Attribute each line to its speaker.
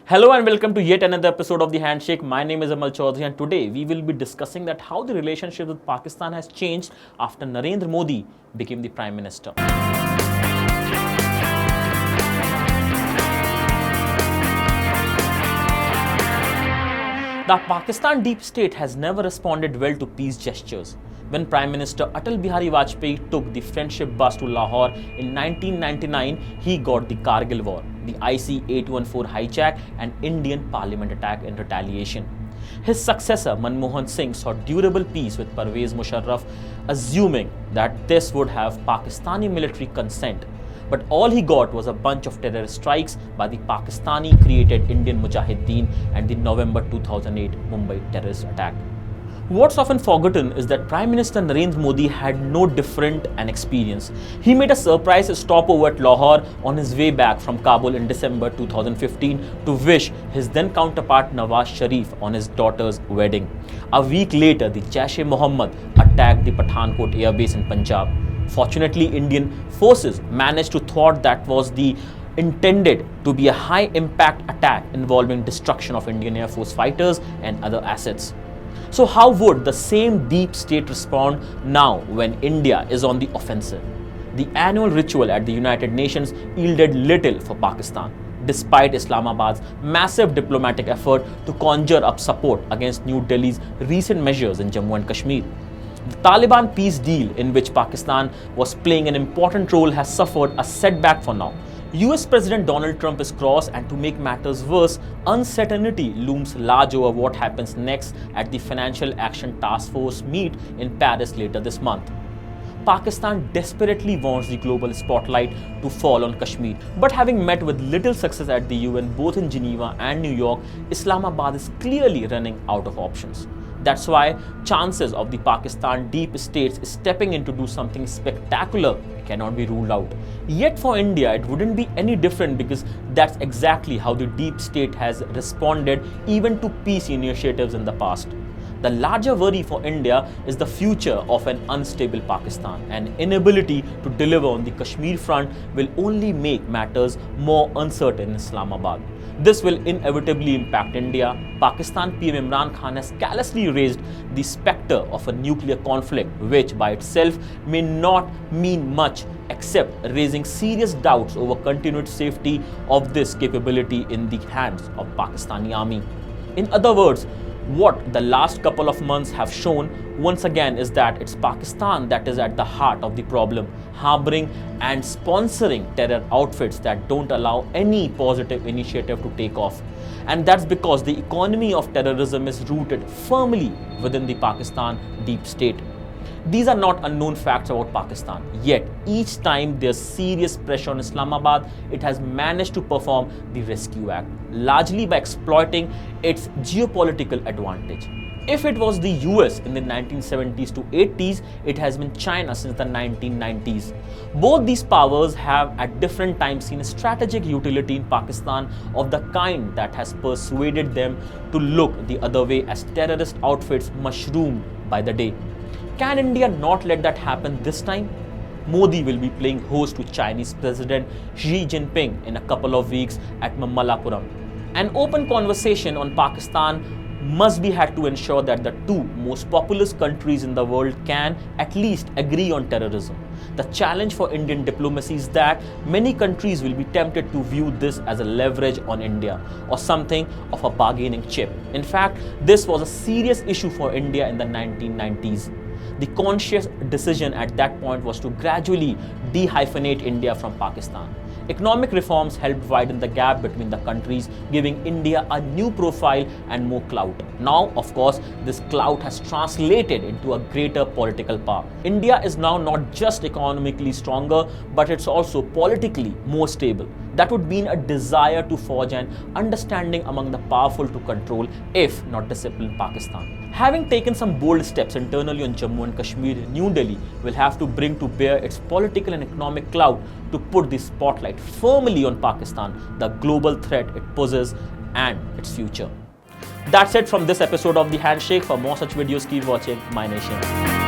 Speaker 1: Hello and welcome to yet another episode of the Handshake. My name is Amal Chaudhary and today we will be discussing that how the relationship with Pakistan has changed after Narendra Modi became the Prime Minister. The Pakistan deep state has never responded well to peace gestures. When Prime Minister Atal Bihari Vajpayee took the friendship bus to Lahore in 1999, he got the Kargil war, the IC-814 hijack and Indian Parliament attack in retaliation. His successor Manmohan Singh saw durable peace with Pervez Musharraf, assuming that this would have Pakistani military consent. But all he got was a bunch of terrorist strikes by the Pakistani-created Indian Mujahideen and the November 2008 Mumbai terrorist attack. What's often forgotten is that Prime Minister Narendra Modi had no different an experience. He made a surprise stopover at Lahore on his way back from Kabul in December 2015 to wish his then counterpart Nawaz Sharif on his daughter's wedding. A week later, the Jaish-e-Mohammed attacked the Pathankot airbase in Punjab. Fortunately, Indian forces managed to thwart that was the intended to be a high-impact attack involving destruction of Indian Air Force fighters and other assets. So how would the same deep state respond now when India is on the offensive? The annual ritual at the United Nations yielded little for Pakistan, despite Islamabad's massive diplomatic effort to conjure up support against New Delhi's recent measures in Jammu and Kashmir. The Taliban peace deal, in which Pakistan was playing an important role, has suffered a setback for now. US President Donald Trump is cross, and to make matters worse, uncertainty looms large over what happens next at the Financial Action Task Force meet in Paris later this month. Pakistan desperately wants the global spotlight to fall on Kashmir, but having met with little success at the UN both in Geneva and New York, Islamabad is clearly running out of options. That's why chances of the Pakistan deep states stepping in to do something spectacular cannot be ruled out. Yet for India, it wouldn't be any different because that's exactly how the deep state has responded even to peace initiatives in the past. The larger worry for India is the future of an unstable Pakistan. An inability to deliver on the Kashmir front will only make matters more uncertain in Islamabad. This will inevitably impact India. Pakistan PM Imran Khan has callously raised the spectre of a nuclear conflict, which by itself may not mean much except raising serious doubts over continued safety of this capability in the hands of Pakistani army. In other words, what the last couple of months have shown once again is that it's Pakistan that is at the heart of the problem, harboring and sponsoring terror outfits that don't allow any positive initiative to take off. And that's because the economy of terrorism is rooted firmly within the Pakistan deep state. These are not unknown facts about Pakistan, yet each time there's serious pressure on Islamabad, it has managed to perform the Rescue Act, largely by exploiting its geopolitical advantage. If it was the US in the 1970s to 80s, it has been China since the 1990s. Both these powers have at different times seen a strategic utility in Pakistan of the kind that has persuaded them to look the other way as terrorist outfits mushroom by the day. Can India not let that happen this time? Modi will be playing host to Chinese President Xi Jinping in a couple of weeks at Mamallapuram. An open conversation on Pakistan must be had to ensure that the two most populous countries in the world can at least agree on terrorism. The challenge for Indian diplomacy is that many countries will be tempted to view this as a leverage on India or something of a bargaining chip. In fact, this was a serious issue for India in the 1990s. The conscious decision at that point was to gradually dehyphenate India from Pakistan. Economic reforms helped widen the gap between the countries, giving India a new profile and more clout. Now, of course, this clout has translated into a greater political power. India is now not just economically stronger, but it's also politically more stable. That would mean a desire to forge an understanding among the powerful to control, if not discipline, Pakistan. Having taken some bold steps internally on Jammu and Kashmir, New Delhi will have to bring to bear its political and economic clout to put the spotlight firmly on Pakistan, the global threat it poses and its future. That's it from this episode of The Handshake. For more such videos, keep watching My Nation.